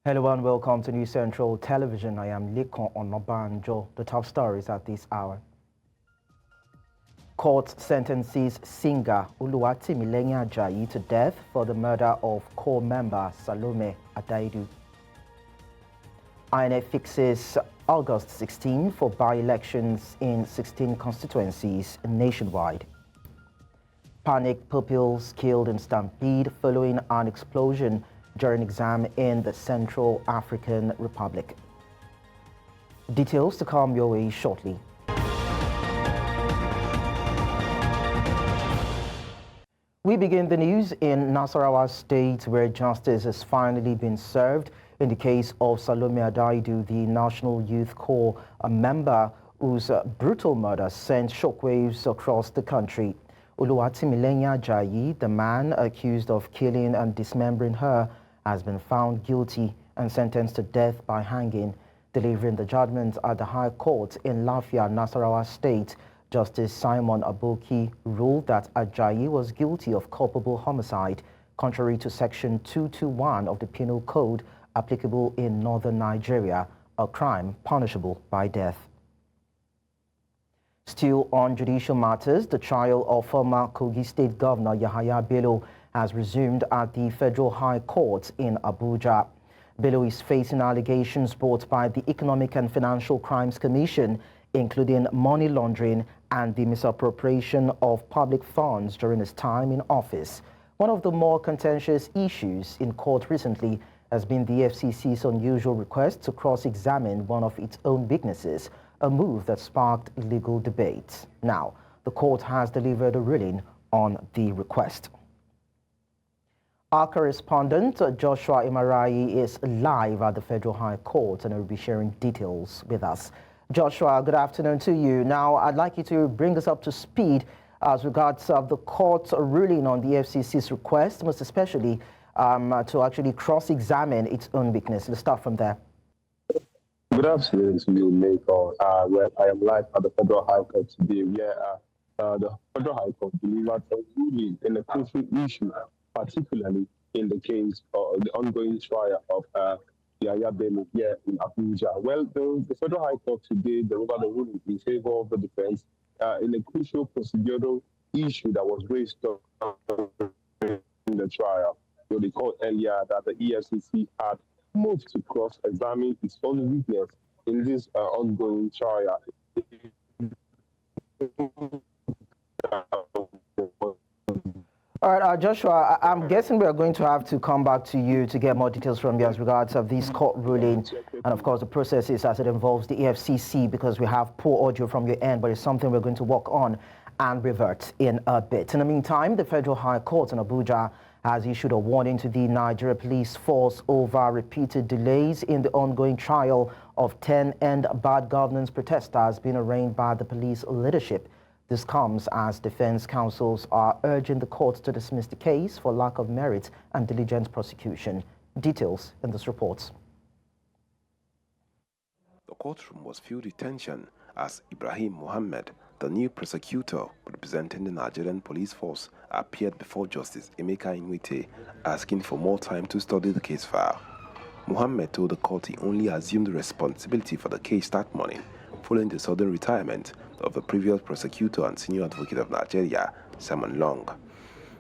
Hello and welcome to New Central Television. I am Likon Onobanjo. The top stories at this hour. Court sentences singer Oluwatimileyin Ajayi to death for the murder of core member Salome Adaidu. INEC fixes August 16 for by-elections in 16 constituencies nationwide. Panic pupils killed in stampede following an explosion during exam in the Central African Republic. Details to come your way shortly. We begin the news in Nasarawa State, where justice has finally been served in the case of Salome Adaidu, the National Youth Corps member whose brutal murder sent shockwaves across the country. Oluwatimileyin Ajayi, the man accused of killing and dismembering her, has been found guilty and sentenced to death by hanging. Delivering the judgment at the High Court in Lafia, Nasarawa State, Justice Simon Aboki ruled that Ajayi was guilty of culpable homicide, contrary to Section 221 of the Penal Code applicable in northern Nigeria, a crime punishable by death. Still on judicial matters, the trial of former Kogi State Governor Yahaya Bello has resumed at the Federal High Court in Abuja. Bello is facing allegations brought by the Economic and Financial Crimes Commission, including money laundering and the misappropriation of public funds during his time in office. One of the more contentious issues in court recently has been the FCC's unusual request to cross-examine one of its own witnesses, a move that sparked legal debate. Now, the court has delivered a ruling on the request. Our correspondent, Joshua Imarayi, is live at the Federal High Court and will be sharing details with us. Joshua, good afternoon to you. Now, I'd like you to bring us up to speed as regards the court's ruling on the FCC's request, most especially to actually cross-examine its own witness. Let's start from there. Good afternoon to you, Michael. Well, I am live at the Federal High Court today, where the Federal High Court delivered a ruling in a crucial issue, particularly in the case of the ongoing trial of Yahaya Bello here in Abuja. Well, the Federal High Court today delivered a ruling in favor of the defense in a crucial procedural issue that was raised in the trial. So they called earlier that the EFCC had moved to cross-examine its own witness in this ongoing trial. All right, Joshua, I'm guessing we are going to have to come back to you to get more details from you as regards of this court ruling and, of course, the processes as it involves the EFCC, because we have poor audio from your end, but it's something we're going to work on and revert in a bit. In the meantime, the Federal High Court in Abuja has issued a warning to the Nigeria Police Force over repeated delays in the ongoing trial of 10 end bad governance protesters being arraigned by the police leadership. This comes as defense counsels are urging the court to dismiss the case for lack of merit and diligent prosecution. Details in this report. The courtroom was filled with tension as Ibrahim Mohammed, the new prosecutor representing the Nigerian police force, appeared before Justice Emeka Inwite, asking for more time to study the case file. Mohammed told the court he only assumed responsibility for the case that morning, following the sudden retirement of the previous prosecutor and senior advocate of Nigeria, Simon Long.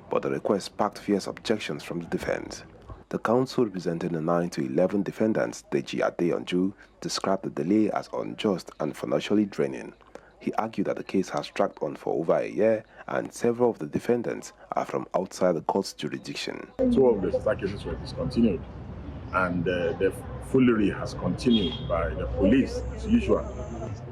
But the request sparked fierce objections from the defense. The counsel representing the 9 to 11 defendants, Deji Adeyanju, described the delay as unjust and financially draining. He argued that the case has dragged on for over a year and several of the defendants are from outside the court's jurisdiction. 2 of the sister cases were discontinued, and the foolery has continued by the police as usual.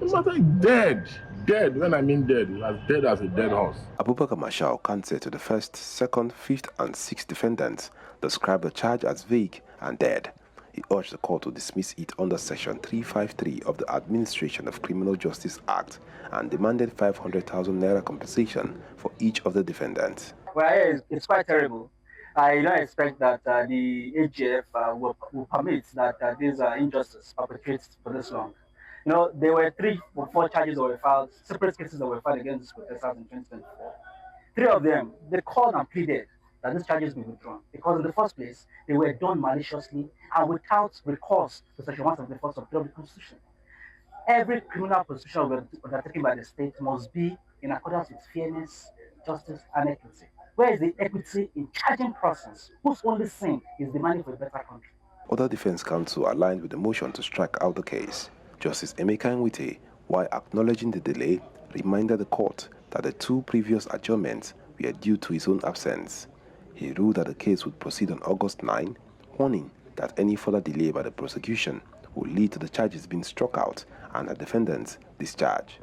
The matter is dead. Dead. When I mean dead, as dead as a dead horse. Abubakar Mashal, counsel to the 1st, 2nd, 5th, and 6th defendants, described the charge as vague and dead. He urged the court to dismiss it under Section 353 of the Administration of Criminal Justice Act and demanded 500,000 naira compensation for each of the defendants. Well, it's quite terrible. I don't expect that the AGF will permit that these injustice perpetrates for this long. You know, there were 3 or 4 charges that were filed, separate cases that were filed against these protesters in 2024. 3 of them, they called and pleaded that these charges be withdrawn, because in the first place, they were done maliciously and without recourse to Section 174 of the Constitution. Every criminal prosecution undertaken by the state must be in accordance with fairness, justice, and equity. Where is the equity in charging persons whose only sin is demanding for a better country? Other defense counsel aligned with the motion to strike out the case. Justice Emeka Nwite, while acknowledging the delay, reminded the court that the two previous adjournments were due to his own absence. He ruled that the case would proceed on August 9, warning that any further delay by the prosecution would lead to the charges being struck out and the defendant's discharge.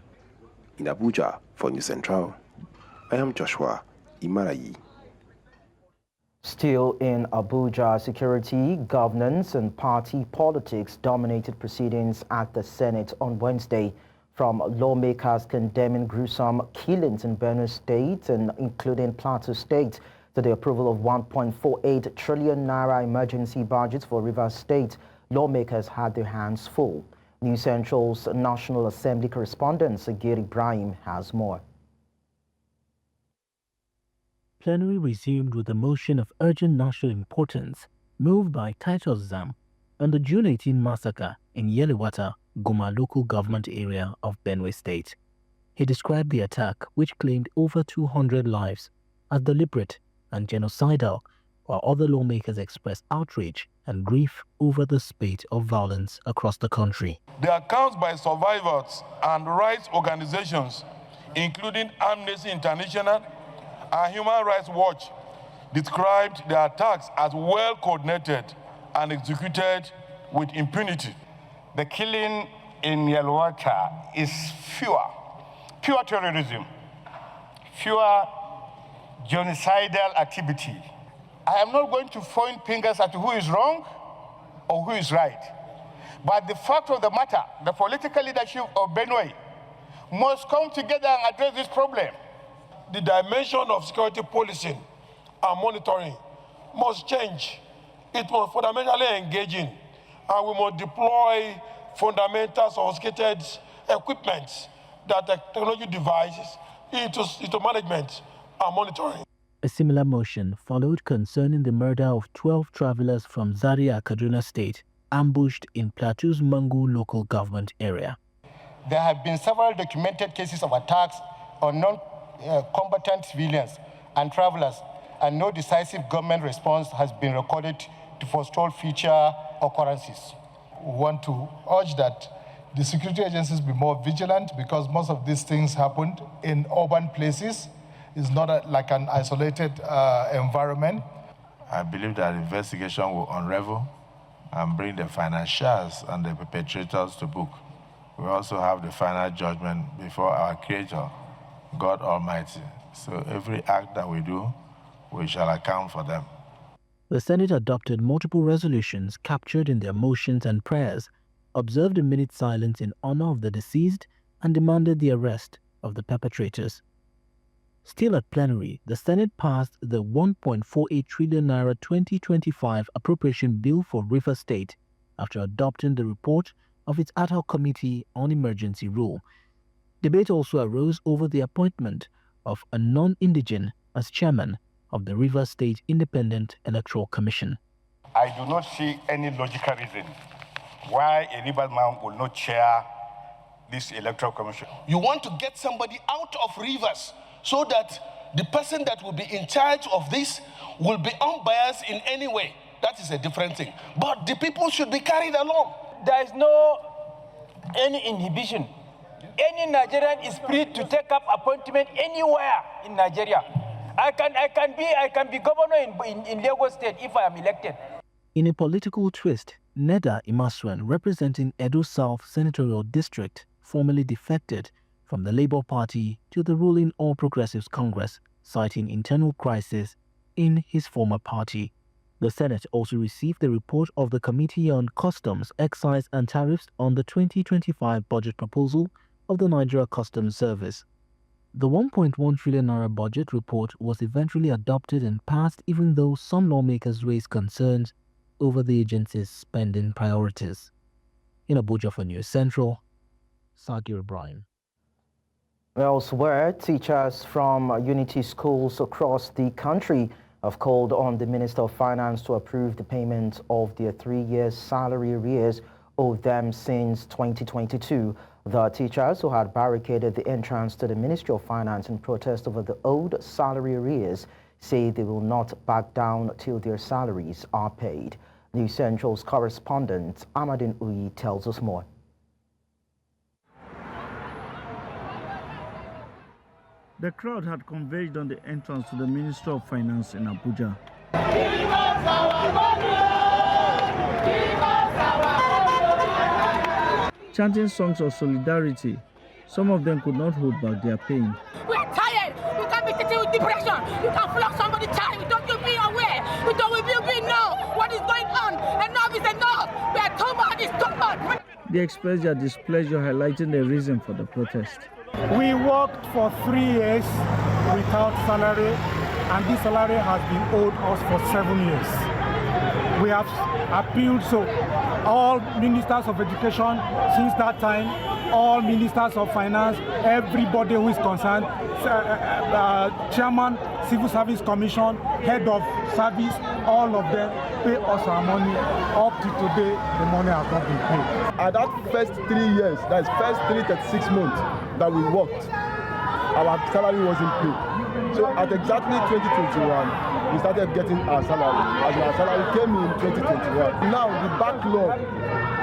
In Abuja, for News Central, I am Joshua Imarayi. Still in Abuja, security, governance and party politics dominated proceedings at the Senate on Wednesday, from lawmakers condemning gruesome killings in Benue State and including Plateau State to the approval of 1.48 trillion naira emergency budget for Rivers State. Lawmakers had their hands full. News Central's National Assembly correspondent Sagir Ibrahim has more. Plenary resumed with a motion of urgent national importance moved by Titus Zam on the June 18 massacre in Yelewata, Guma local government area of Benue State. He described the attack, which claimed over 200 lives, as deliberate and genocidal, while other lawmakers expressed outrage and grief over the spate of violence across the country. The accounts by survivors and rights organizations, including Amnesty International and Human Rights Watch, described the attacks as well coordinated and executed with impunity. The killing in Yelwata is pure terrorism, pure genocidal activity. I am not going to point fingers at who is wrong or who is right. But the fact of the matter, the political leadership of Benue must come together and address this problem. The dimension of security policing and monitoring must change. It must fundamentally engage in, and we must deploy fundamental sophisticated equipment that technology devices into management and monitoring. A similar motion followed concerning the murder of 12 travelers from Zaria, Kaduna State, ambushed in Plateau's Mangu local government area. There have been several documented cases of attacks on non-combatant civilians and travelers, and no decisive government response has been recorded to forestall future occurrences. We want to urge that the security agencies be more vigilant, because most of these things happened in urban places. It's not like an isolated environment. I believe that investigation will unravel and bring the financiers and the perpetrators to book. We also have the final judgment before our Creator, God Almighty. So every act that we do, we shall account for them. The Senate adopted multiple resolutions captured in their motions and prayers, observed a minute silence in honor of the deceased, and demanded the arrest of the perpetrators. Still at plenary, the Senate passed the 1.48 trillion naira 2025 appropriation bill for Rivers State after adopting the report of its ad hoc committee on emergency rule. Debate also arose over the appointment of a non-indigene as chairman of the Rivers State Independent Electoral Commission. I do not see any logical reason why a Rivers man will not chair this electoral commission. You want to get somebody out of Rivers so that the person that will be in charge of this will be unbiased in any way. That is a different thing. But the people should be carried along. There is no any inhibition. Any Nigerian is free to take up appointment anywhere in Nigeria. I can be governor in Lagos State if I am elected. In a political twist, Neda Imasuen, representing Edo South Senatorial District, formally defected from the Labour Party to the ruling All Progressives Congress, citing internal crisis in his former party. The Senate also received the report of the Committee on Customs, Excise and Tariffs on the 2025 budget proposal of the Nigeria Customs Service. The 1.1 trillion naira budget report was eventually adopted and passed, even though some lawmakers raised concerns over the agency's spending priorities. In Abuja for News Central, Sagir Ibrahim. Elsewhere, teachers from unity schools across the country have called on the Minister of Finance to approve the payment of their 3-year salary arrears owed them since 2022. The teachers who had barricaded the entrance to the Ministry of Finance in protest over the owed salary arrears say they will not back down till their salaries are paid. News Central's correspondent Amadin Uyi tells us more. The crowd had converged on the entrance to the Ministry of Finance in Abuja. Chanting songs of solidarity, some of them could not hold back their pain. We are tired. We can't be sitting with depression. You can flog somebody child. We don't be aware. We don't be know what is going on. Enough is enough. We are too much. It's too much. They expressed their displeasure, highlighting the reason for the protest. We worked for 3 years without salary, and this salary has been owed us for 7 years. We have appealed to all ministers of education since that time, all ministers of finance, everybody who is concerned, chairman, civil service commission, head of service, all of them pay us our money. Up to today, the money has not been paid. At that first 3 years, that is first 36 months that we worked, our salary wasn't paid. So at exactly 2021, we started getting our salary, as our salary came in 2021. Now the backlog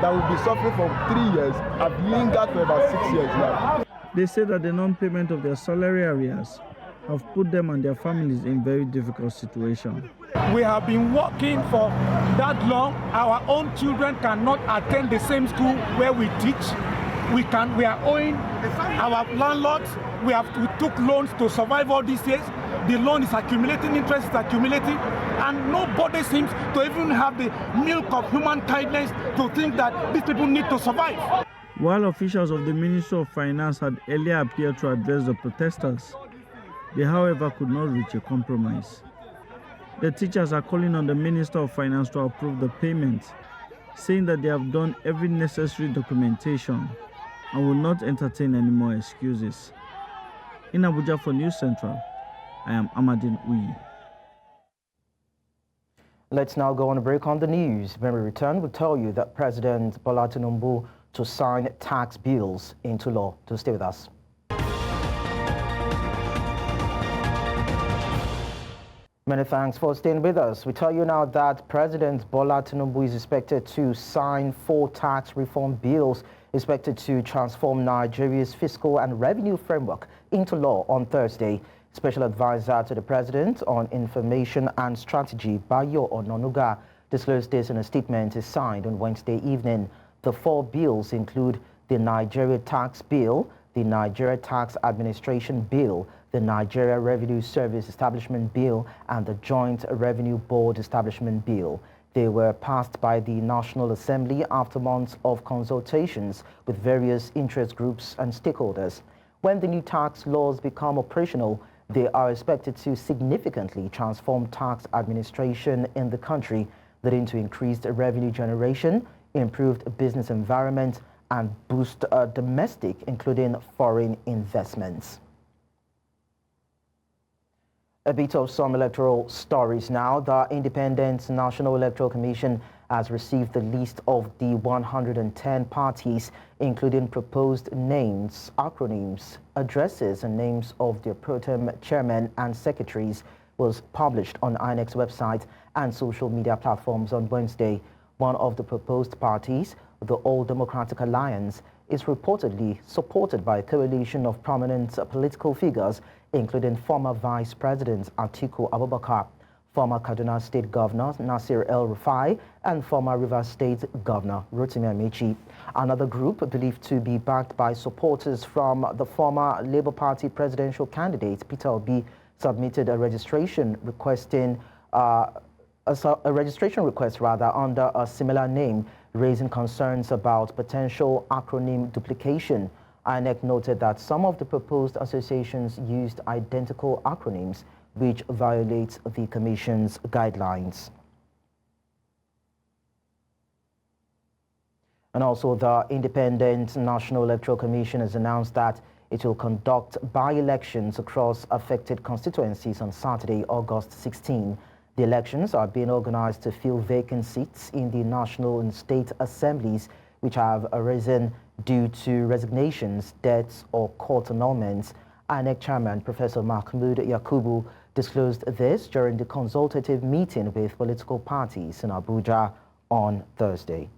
that will be suffering for 3 years have lingered for about 6 years now. They say that the non-payment of their salary arrears have put them and their families in very difficult situation. We have been working for that long. Our own children cannot attend the same school where we teach. We are owing our landlords. We took loans to survive all these years. The loan is accumulating, interest is accumulating, and nobody seems to even have the milk of human kindness to think that these people need to survive. While officials of the Ministry of Finance had earlier appeared to address the protesters, they, however, could not reach a compromise. The teachers are calling on the Minister of Finance to approve the payment, saying that they have done every necessary documentation and will not entertain any more excuses. In Abuja for News Central, I am Amadin Uyi. Let's now go on a break on the news. When we return, we'll tell you that President Bola Tinubu to sign tax bills into law. To stay with us. Many thanks for staying with us. We tell you now that President Bola Tinubu is expected to sign 4 tax reform bills expected to transform Nigeria's fiscal and revenue framework into law on Thursday. Special Advisor to the President on Information and Strategy, Bayo Ononuga, disclosed this in a statement he signed on Wednesday evening. The 4 bills include the Nigeria Tax Bill, the Nigeria Tax Administration Bill, the Nigeria Revenue Service Establishment Bill, and the Joint Revenue Board Establishment Bill. They were passed by the National Assembly after months of consultations with various interest groups and stakeholders. When the new tax laws become operational, they are expected to significantly transform tax administration in the country, leading to increased revenue generation, improved business environment, and boost domestic, including foreign investments. A bit of some electoral stories now. The Independent National Electoral Commission has received the list of the 110 parties, including proposed names, acronyms, addresses, and names of their pro tem chairmen and secretaries, was published on INEC's website and social media platforms on Wednesday. One of the proposed parties, the All Democratic Alliance, is reportedly supported by a coalition of prominent political figures, including former Vice President Atiku Abubakar, former Kaduna State Governor Nasir El-Rufai, and former Rivers State Governor Rotimi Amechi. Another group, believed to be backed by supporters from the former Labour Party presidential candidate Peter Obi, submitted a registration request under a similar name, raising concerns about potential acronym duplication. INEC noted that some of the proposed associations used identical acronyms, which violates the Commission's guidelines. And also, the Independent National Electoral Commission has announced that it will conduct by-elections across affected constituencies on Saturday, August 16. The elections are being organized to fill vacant seats in the national and state assemblies, which have arisen due to resignations, deaths, or court annulments. INEC Chairman Professor Mahmoud Yakubu disclosed this during the consultative meeting with political parties in Abuja on Thursday.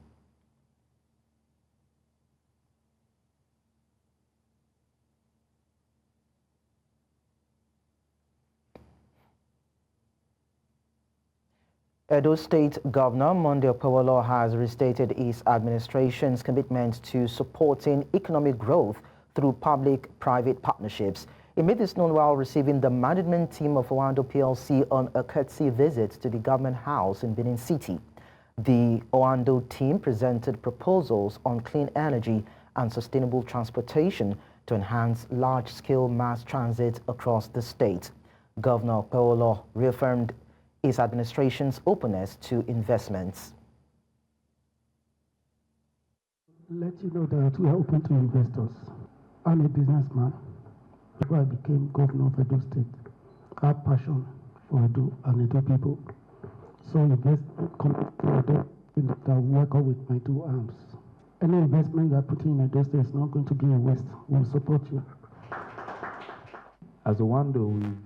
Edo State Governor Monday Okpewolo has restated his administration's commitment to supporting economic growth through public-private partnerships. He made this known while receiving the management team of Owando PLC on a courtesy visit to the government house in Benin City. The Owando team presented proposals on clean energy and sustainable transportation to enhance large-scale mass transit across the state. Governor Okpewolo reaffirmed his administration's openness to investments. Let you know that we are open to investors. I'm a businessman. Before I became governor of Edo State, I have passion for Edo and Edo people. So investment come to Edo that work out with my two arms. Any investment you are putting in Edo State is not going to be a waste. We'll support you. As Owando, we've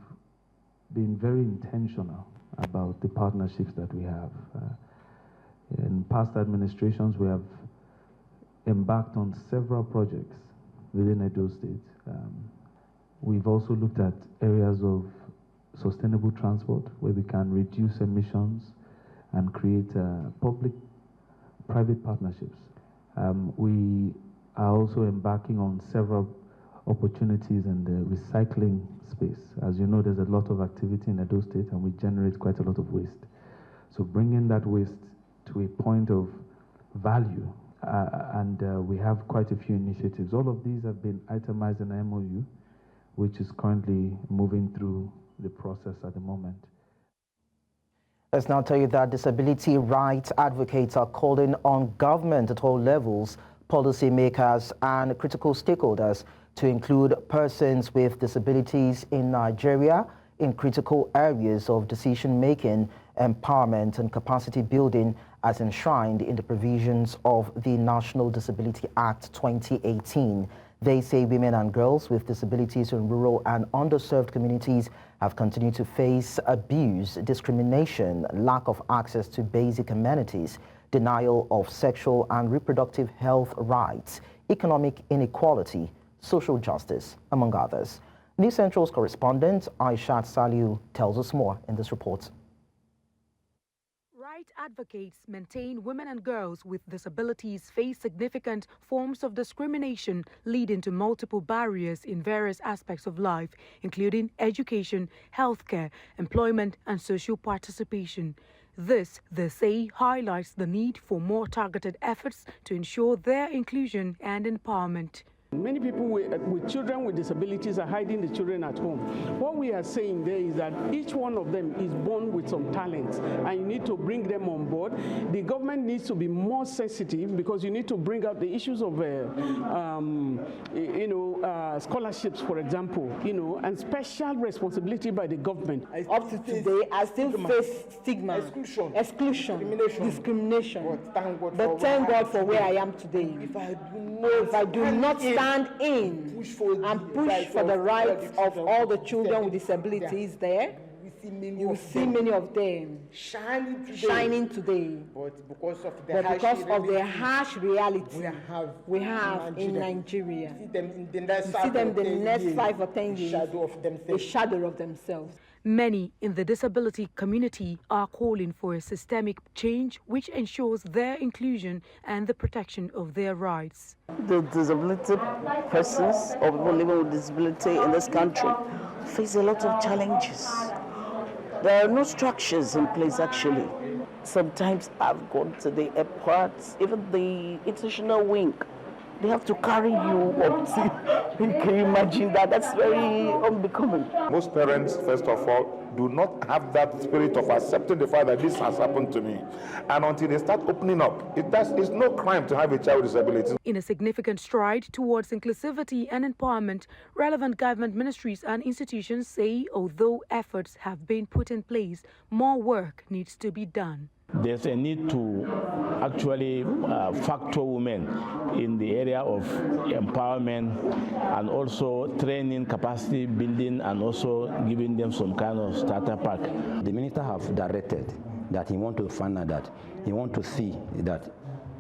been very intentional about the partnerships that we have. In past administrations, we have embarked on several projects within Edo State. We've also looked at areas of sustainable transport where we can reduce emissions and create public-private partnerships. We are also embarking on several opportunities in the recycling space. As you know, there's a lot of activity in Edo State and we generate quite a lot of waste. So bringing that waste to a point of value, we have quite a few initiatives. All of these have been itemized in an MOU, which is currently moving through the process at the moment. Let's now tell you that disability rights advocates are calling on government at all levels, policymakers and critical stakeholders to include persons with disabilities in Nigeria in critical areas of decision-making, empowerment and capacity building as enshrined in the provisions of the National Disability Act 2018. They say women and girls with disabilities in rural and underserved communities have continued to face abuse, discrimination, lack of access to basic amenities, denial of sexual and reproductive health rights, economic inequality, social justice, among others. News Central's correspondent Aishat Saliu tells us more in this report. Right advocates maintain women and girls with disabilities face significant forms of discrimination leading to multiple barriers in various aspects of life, including education, healthcare, employment, and social participation. This, they say, highlights the need for more targeted efforts to ensure their inclusion and empowerment. Many people with children with disabilities are hiding the children at home. What we are saying there is that each one of them is born with some talents and you need to bring them on board. The government needs to be more sensitive because you need to bring out the issues of scholarships, for example, and special responsibility by the government. Up to today, I still face stigma, exclusion, discrimination. But thank God for where I am today. If I do not stand in and push for the rights of all the children with disabilities there, you will see many of them shining today. But because of the harsh reality we have in Nigeria, you see them the next 5 or 10 years, a shadow of themselves. Many in the disability community are calling for a systemic change which ensures their inclusion and the protection of their rights. The disability persons or people living with disability in this country face a lot of challenges. There are no structures in place actually. Sometimes I've gone to the airports, even the institutional wing They have to carry you up. Can you imagine that? That's very unbecoming. Most parents, first of all, do not have that spirit of accepting the fact that this has happened to me. And until they start opening up, it's no crime to have a child with disability. In a significant stride towards inclusivity and empowerment, relevant government ministries and institutions say although efforts have been put in place, more work needs to be done. There's a need to actually factor women in the area of empowerment and also training, capacity building, and also giving them some kind of starter pack. The minister have directed that he want to find out that he want to see that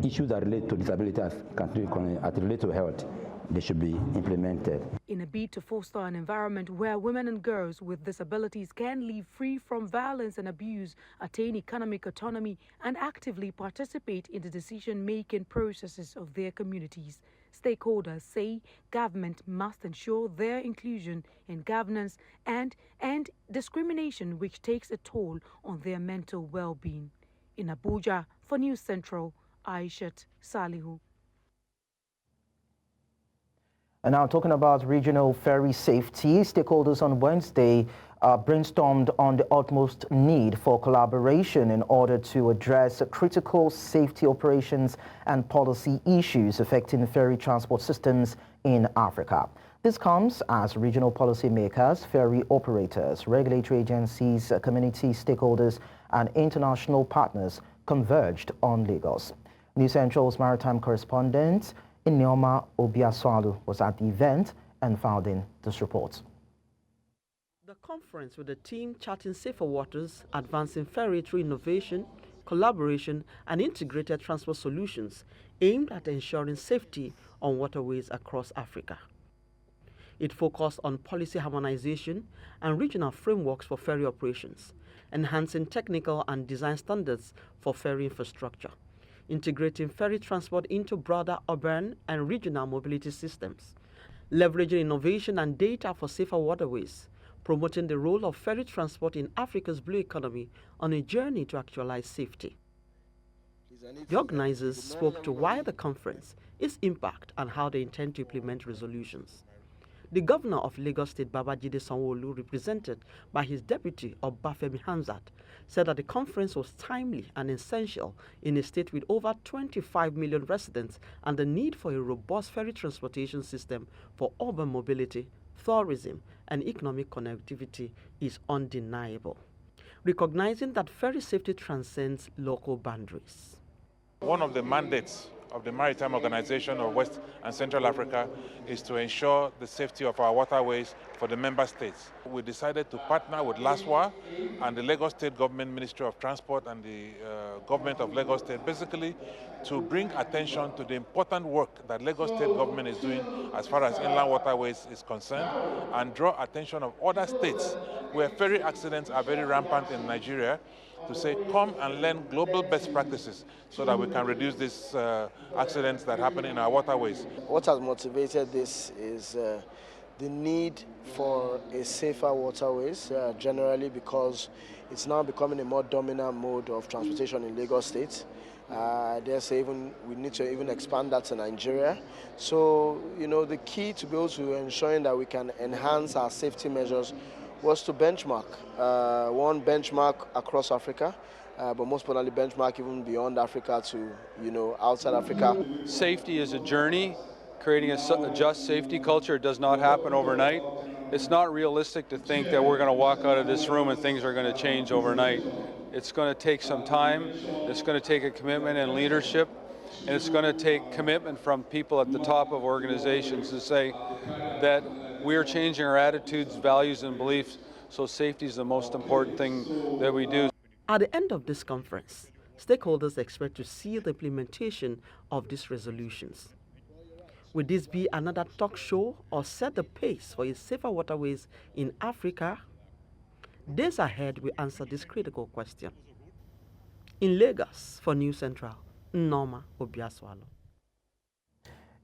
issues that relate to disability as relate to health, they should be implemented. In a bid to foster an environment where women and girls with disabilities can live free from violence and abuse, attain economic autonomy, and actively participate in the decision-making processes of their communities, stakeholders say government must ensure their inclusion in governance and end discrimination which takes a toll on their mental well-being. In Abuja, for News Central, Aishat Salihu. And now talking about regional ferry safety, stakeholders on Wednesday brainstormed on the utmost need for collaboration in order to address critical safety operations and policy issues affecting ferry transport systems in Africa. This comes as regional policymakers, ferry operators, regulatory agencies, community stakeholders, and international partners converged on Lagos. News Central's maritime correspondent Inyoma Obiaswalu was at the event and filed in this report. The conference with the team charting safer waters, advancing ferry through innovation, collaboration, and integrated transport solutions aimed at ensuring safety on waterways across Africa. It focused on policy harmonization and regional frameworks for ferry operations, enhancing technical and design standards for ferry infrastructure, integrating ferry transport into broader urban and regional mobility systems, leveraging innovation and data for safer waterways, promoting the role of ferry transport in Africa's blue economy on a journey to actualize safety. The organizers spoke to why the conference, its impact, and how they intend to implement resolutions. The governor of Lagos State, Babajide Sanwo-Olu, represented by his deputy, Obafemi Hamzat, said that the conference was timely and essential in a state with over 25 million residents, and the need for a robust ferry transportation system for urban mobility, tourism, and economic connectivity is undeniable, recognizing that ferry safety transcends local boundaries. One of the mandates of the Maritime Organization of West and Central Africa is to ensure the safety of our waterways for the member states. We decided to partner with LASWA and the Lagos State Government Ministry of Transport and the government of Lagos State, basically to bring attention to the important work that Lagos State government is doing as far as inland waterways is concerned, and draw attention of other states where ferry accidents are very rampant in Nigeria, to say, come and learn global best practices so that we can reduce these accidents that happen in our waterways. What has motivated this is the need for a safer waterways generally, because it's now becoming a more dominant mode of transportation in Lagos State. We need to even expand that to Nigeria. So, the key to be able to ensuring that we can enhance our safety measures was to benchmark. One benchmark across Africa, but most importantly benchmark even beyond Africa to, outside Africa. Safety is a journey. Creating a just safety culture does not happen overnight. It's not realistic to think that we're going to walk out of this room and things are going to change overnight. It's going to take some time. It's going to take a commitment and leadership. And it's going to take commitment from people at the top of organizations to say that we're changing our attitudes, values, and beliefs, so safety is the most important thing that we do. At the end of this conference, stakeholders expect to see the implementation of these resolutions. Will this be another talk show or set the pace for a safer waterways in Africa? Days ahead will answer this critical question. In Lagos, for News Central, Norma Obiaswalu.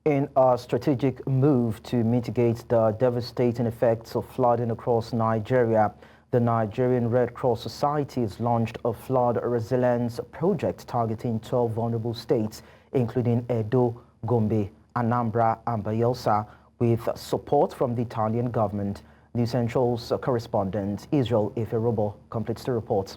In a strategic move to mitigate the devastating effects of flooding across Nigeria, the Nigerian Red Cross Society has launched a flood resilience project targeting 12 vulnerable states, including Edo, Gombe, Anambra and Bayelsa with support from the Italian government. New Central's correspondent Israel Iferobo completes the report.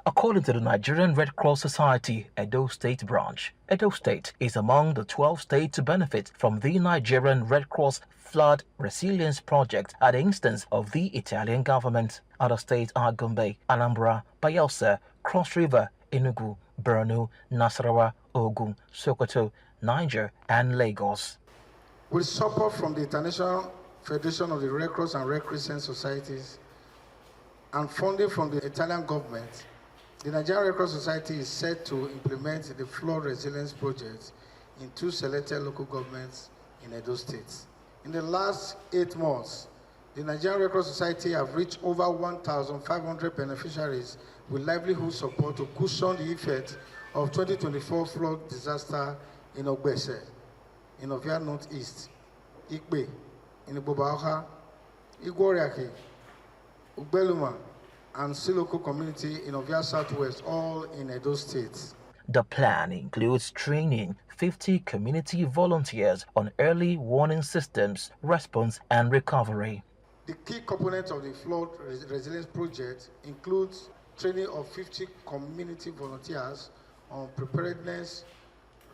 According to the Nigerian Red Cross Society Edo State branch, Edo State is among the 12 states to benefit from the Nigerian Red Cross Flood Resilience Project at the instance of the Italian government. Other states are Gombe, Anambra, Bayelsa, Cross River, Enugu, Borno, Nasarawa, Ogun, Sokoto, Niger, and Lagos. With support from the International Federation of the Red Cross and Red Crescent Societies and funding from the Italian government, the Nigerian Red Cross Society is set to implement the flood resilience project in 2 selected local governments in Edo State. In the last 8 months, the Nigerian Red Cross Society have reached over 1,500 beneficiaries with livelihood support to cushion the effect of 2024 flood disaster in Ogbese, in Ovia Northeast, Ikpe, in Ibobaoha, Igworiaki, Ugbeluma, and Siloko community in Ovia Southwest, all in Edo State. The plan includes training 50 community volunteers on early warning systems, response and recovery. The key component of the flood resilience project includes training of 50 community volunteers on preparedness,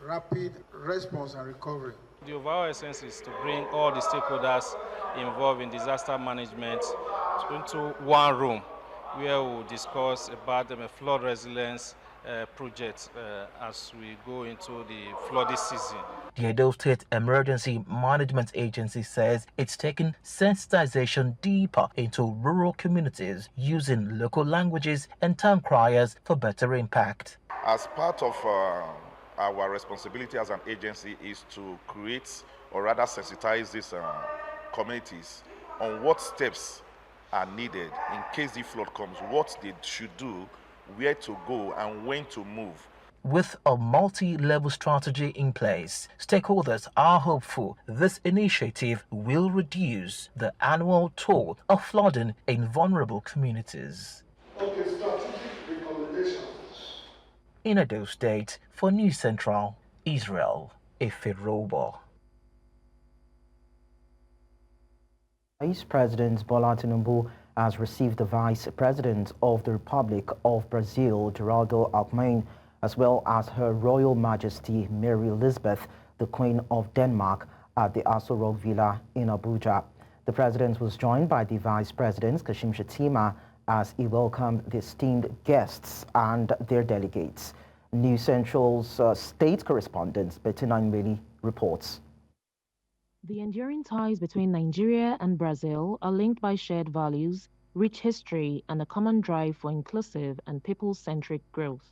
rapid response and recovery. The overall essence is to bring all the stakeholders involved in disaster management into one room where we'll discuss about the flood resilience project as we go into the flooding season. The Edo State Emergency Management Agency says it's taking sensitization deeper into rural communities using local languages and town criers for better impact. As part of our responsibility as an agency is to create or rather sensitize these communities on what steps are needed in case the flood comes, what they should do, where to go and when to move. With a multi-level strategy in place, stakeholders are hopeful this initiative will reduce the annual toll of flooding in vulnerable communities. Okay, strategic recommendations. In Edo State, for New Central, Israel Iferobo. Vice President Bola Tinubu has received the Vice President of the Republic of Brazil, Geraldo Alckmin, as well as Her Royal Majesty Mary Elizabeth, the Queen of Denmark, at the Aso Rock Villa in Abuja. The President was joined by the Vice President, Kashim Shettima, as he welcomed the esteemed guests and their delegates. New Central's state correspondent, Bettina Nweli, reports. The enduring ties between Nigeria and Brazil are linked by shared values, rich history, and a common drive for inclusive and people-centric growth.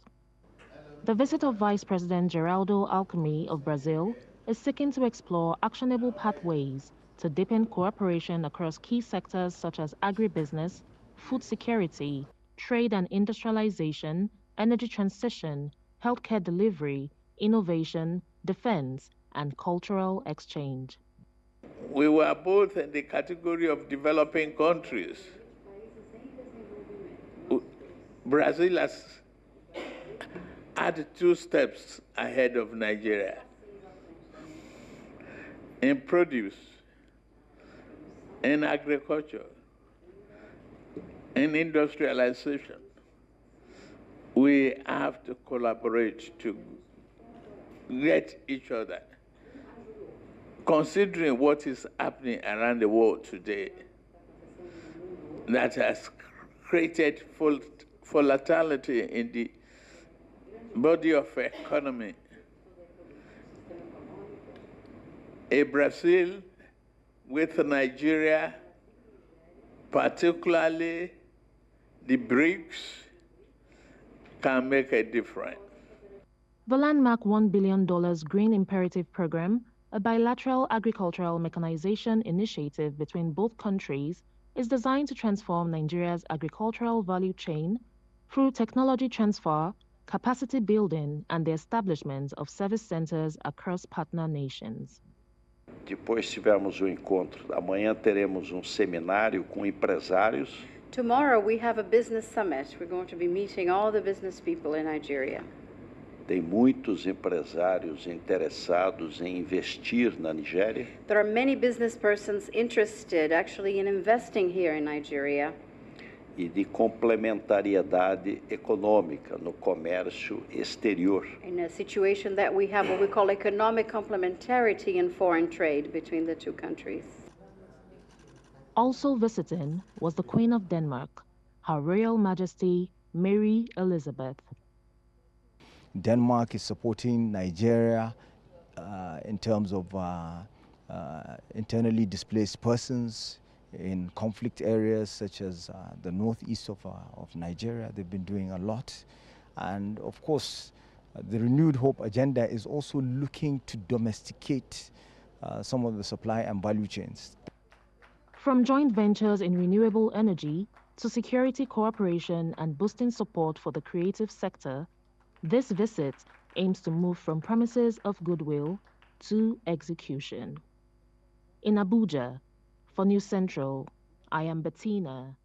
The visit of Vice President Geraldo Alckmin of Brazil is seeking to explore actionable pathways to deepen cooperation across key sectors such as agribusiness, food security, trade and industrialization, energy transition, healthcare delivery, innovation, defense, and cultural exchange. We were both in the category of developing countries. Brazil has had 2 steps ahead of Nigeria in produce, in agriculture, in industrialization. We have to collaborate to get each other. Considering what is happening around the world today, that has created volatility in the body of economy. A Brazil with Nigeria, particularly the BRICS, can make a difference. The landmark $1 billion Green Imperative Program, a bilateral agricultural mechanization initiative between both countries, is designed to transform Nigeria's agricultural value chain through technology transfer, capacity building, and the establishment of service centers across partner nations. Depois tivemos encontro. Amanhã teremos seminário com empresários. Tomorrow we have a business summit. We're going to be meeting all the business people in Nigeria. Tem muitos empresários interessados em investir na Nigéria. There are many business persons interested actually in investing here in Nigeria. E de complementariedade econômica no comércio exterior. In a situation that we have what we call economic complementarity in foreign trade between the two countries. Also visiting was the Queen of Denmark, Her Royal Majesty Mary Elizabeth. Denmark is supporting Nigeria in terms of internally displaced persons in conflict areas such as the northeast of Nigeria. They've been doing a lot. And of course, the Renewed Hope agenda is also looking to domesticate some of the supply and value chains. From joint ventures in renewable energy to security cooperation and boosting support for the creative sector, this visit aims to move from promises of goodwill to execution. In Abuja, for News Central, I am Bettina.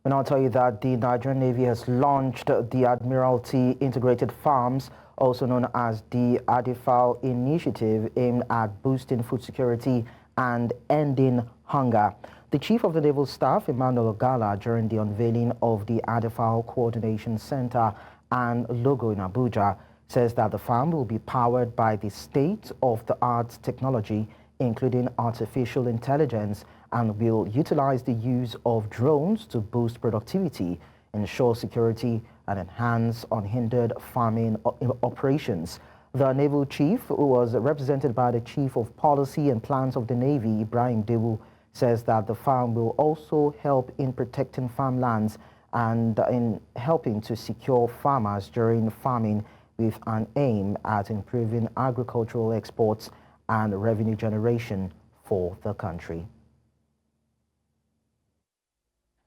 And I'll tell you that the Nigerian Navy has launched the Admiralty Integrated Farms, also known as the ADIFAL initiative, aimed at boosting food security and ending hunger. The Chief of the Naval Staff, Emmanuel Ogala, during the unveiling of the ADIFAL Coordination Center and logo in Abuja, says that the farm will be powered by the state-of-the-art technology, including artificial intelligence, and will utilize the use of drones to boost productivity, ensure security, and enhance unhindered farming operations. The naval chief, who was represented by the Chief of Policy and Plans of the Navy, Ibrahim Dewu, says that the farm will also help in protecting farmlands and in helping to secure farmers during farming, with an aim at improving agricultural exports and revenue generation for the country.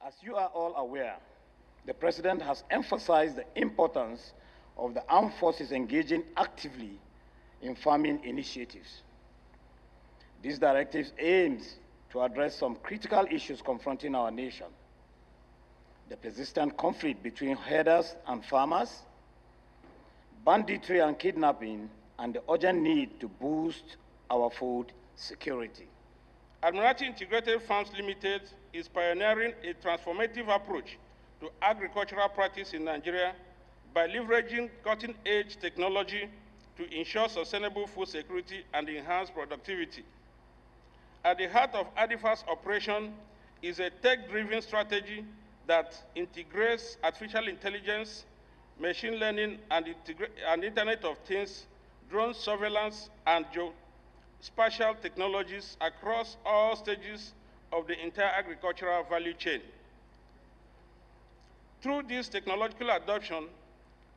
As you are all aware, the President has emphasized the importance of the armed forces engaging actively in farming initiatives. This directive aims to address some critical issues confronting our nation: the persistent conflict between herders and farmers, banditry and kidnapping, and the urgent need to boost our food security. Admiralty Integrated Farms Limited is pioneering a transformative approach to agricultural practice in Nigeria by leveraging cutting-edge technology to ensure sustainable food security and enhance productivity. At the heart of ADIFA's operation is a tech-driven strategy that integrates artificial intelligence, machine learning, and Internet of Things, drone surveillance, and geospatial technologies across all stages of the entire agricultural value chain. Through this technological adoption,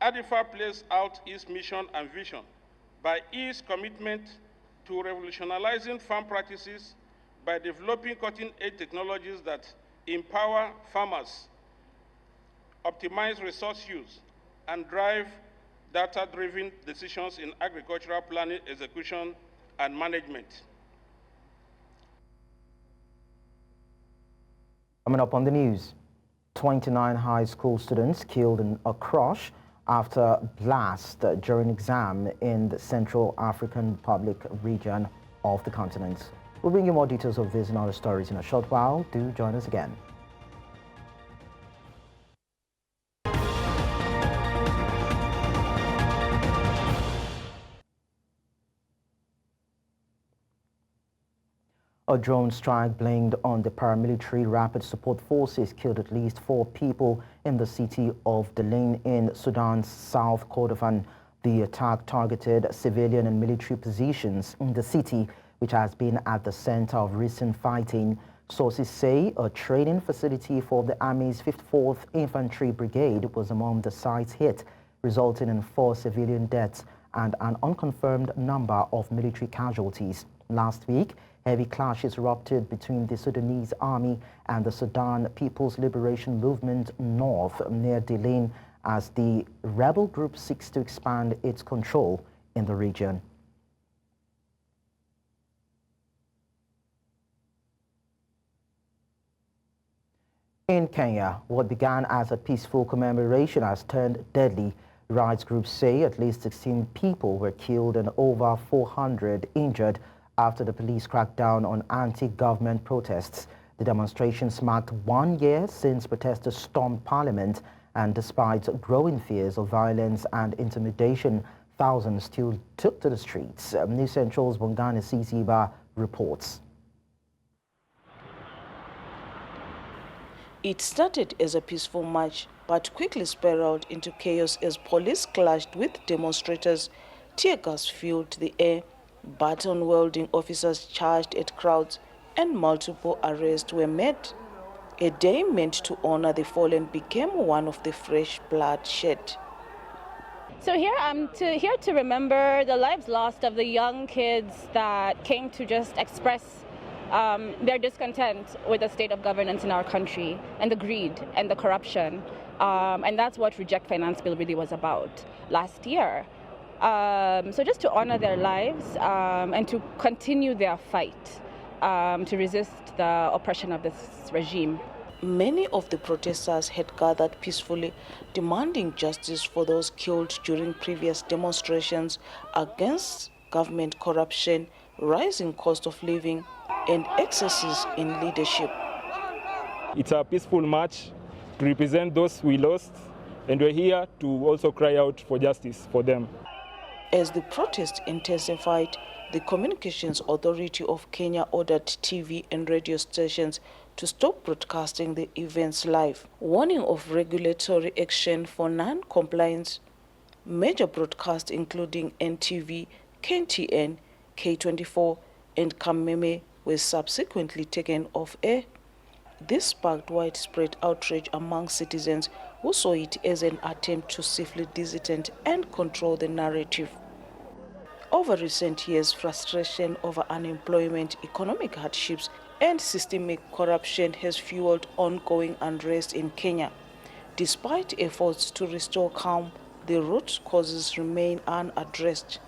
ADIFA plays out its mission and vision by its commitment to revolutionizing farm practices by developing cutting-edge technologies that empower farmers, optimize resource use, and drive data-driven decisions in agricultural planning, execution, and management. Coming up on the news, 29 high school students killed in a crush after blast during exam in the Central African Republic region of the continent. We'll bring you more details of this and other stories in a short while. Do join us again. A drone strike blamed on the paramilitary rapid support forces killed at least 4 people in the city of Dilling in Sudan's South Kordofan. The attack targeted civilian and military positions in the city, which has been at the center of recent fighting. Sources say a training facility for the Army's 54th Infantry Brigade was among the sites hit, resulting in 4 civilian deaths and an unconfirmed number of military casualties. Last week, heavy clashes erupted between the Sudanese army and the Sudan People's Liberation Movement North near Dilling as the rebel group seeks to expand its control in the region. In Kenya, what began as a peaceful commemoration has turned deadly. Rights groups say at least 16 people were killed and over 400 injured after the police cracked down on anti-government protests. The demonstrations marked 1 year since protesters stormed parliament, and despite growing fears of violence and intimidation, thousands still took to the streets. News Central's Bongani Sisiba reports. It started as a peaceful march, but quickly spiraled into chaos as police clashed with demonstrators. Tear gas filled the air, baton-wielding officers charged at crowds, and multiple arrests were made. A day meant to honor the fallen became one of the fresh bloodshed. So here I'm here to remember the lives lost of the young kids that came to just express their discontent with the state of governance in our country and the greed and the corruption. And that's what Reject Finance Bill really was about last year. So just to honor their lives and to continue their fight to resist the oppression of this regime. Many of the protesters had gathered peacefully, demanding justice for those killed during previous demonstrations against government corruption, rising cost of living, and excesses in leadership. It's a peaceful march to represent those we lost, and we're here to also cry out for justice for them. As the protest intensified, the Communications Authority of Kenya ordered TV and radio stations to stop broadcasting the events live, warning of regulatory action for non-compliance. Major broadcasts including NTV, KTN, K24, and Kameme were subsequently taken off air. This sparked widespread outrage among citizens who saw it as an attempt to safely dissident and control the narrative. Over recent years, frustration over unemployment, economic hardships, and systemic corruption has fueled ongoing unrest in Kenya. Despite efforts to restore calm, the root causes remain unaddressed.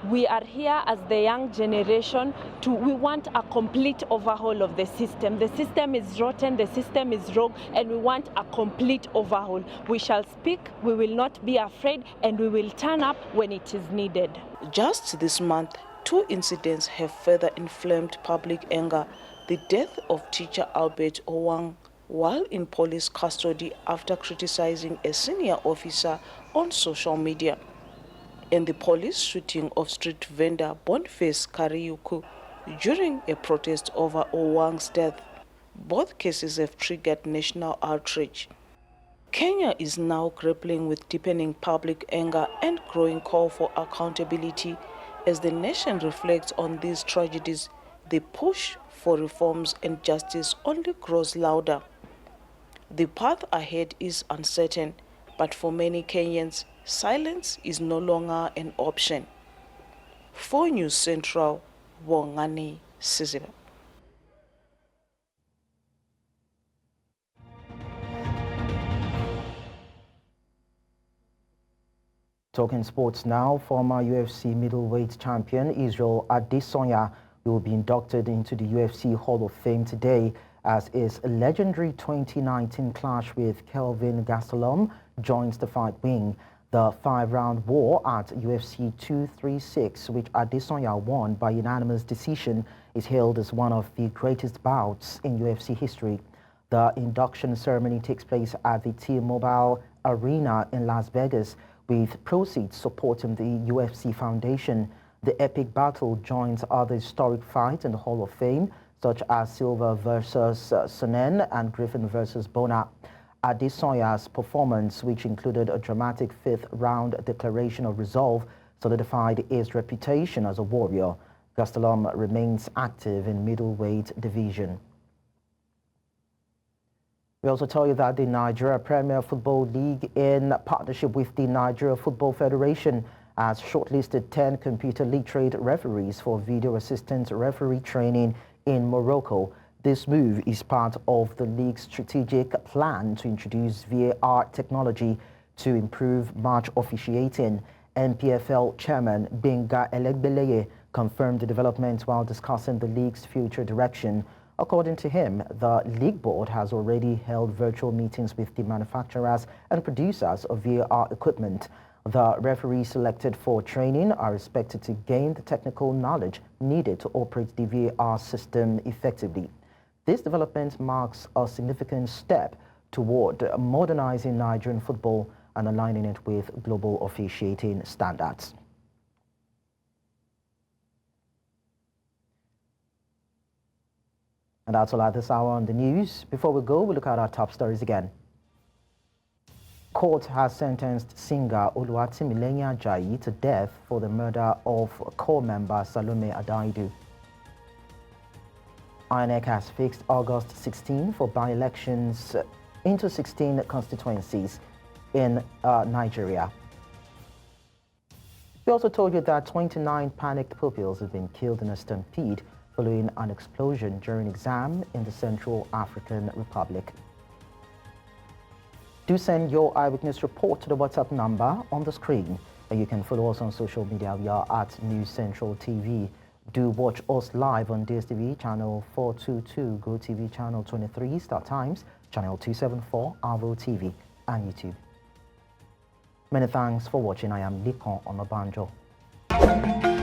We are here as the young generation we want a complete overhaul of the system. The system is rotten, the system is wrong, and we want a complete overhaul. We shall speak, we will not be afraid, and we will turn up when it is needed. Just this month, 2 incidents have further inflamed public anger. The death of teacher Albert Owang while in police custody after criticizing a senior officer on social media, and the police shooting of street vendor Boniface Kariuku during a protest over Owang's death. Both cases have triggered national outrage. Kenya is now grappling with deepening public anger and growing call for accountability. As the nation reflects on these tragedies, the push for reforms and justice only grows louder. The path ahead is uncertain, but for many Kenyans, silence is no longer an option. For News Central, Bongani Sisiba. Talking sports now, former UFC middleweight champion Israel Adesanya will be inducted into the UFC Hall of Fame today as his legendary 2019 clash with Kelvin Gastelum joins the fight wing. The 5-round war at UFC 236, which Adesanya won by unanimous decision, is hailed as one of the greatest bouts in UFC history. The induction ceremony takes place at the T-Mobile Arena in Las Vegas, with proceeds supporting the UFC Foundation. The epic battle joins other historic fights in the Hall of Fame, such as Silva versus Sonnen and Griffin versus Bona. Adesanya's performance, which included a dramatic 5th-round declaration of resolve, solidified his reputation as a warrior. Gastelum remains active in middleweight division. We also tell you that the Nigeria Premier Football League, in partnership with the Nigeria Football Federation, has shortlisted 10 computer literate referees for video assistant referee training in Morocco. This move is part of the league's strategic plan to introduce VAR technology to improve match officiating. NPFL chairman Benga Elegbeleye confirmed the development while discussing the league's future direction. According to him, the league board has already held virtual meetings with the manufacturers and producers of VAR equipment. The referees selected for training are expected to gain the technical knowledge needed to operate the VAR system effectively. This development marks a significant step toward modernizing Nigerian football and aligning it with global officiating standards. And that's all at this hour on the news. Before we go, we'll look at our top stories again. Court has sentenced singer Oluwatimilenya Ajayi to death for the murder of corps member Salome Adaidu. INEC has fixed August 16 for by-elections into 16 constituencies in Nigeria. We also told you that 29 panicked pupils have been killed in a stampede following an explosion during exam in the Central African Republic. Do send your eyewitness report to the WhatsApp number on the screen. And you can follow us on social media. We are at News Central TV. Do watch us live on DSTV channel 422, GoTV channel 23, Star Times, channel 274, Arvo TV, and YouTube. Many thanks for watching. I am Likon Onabanjo.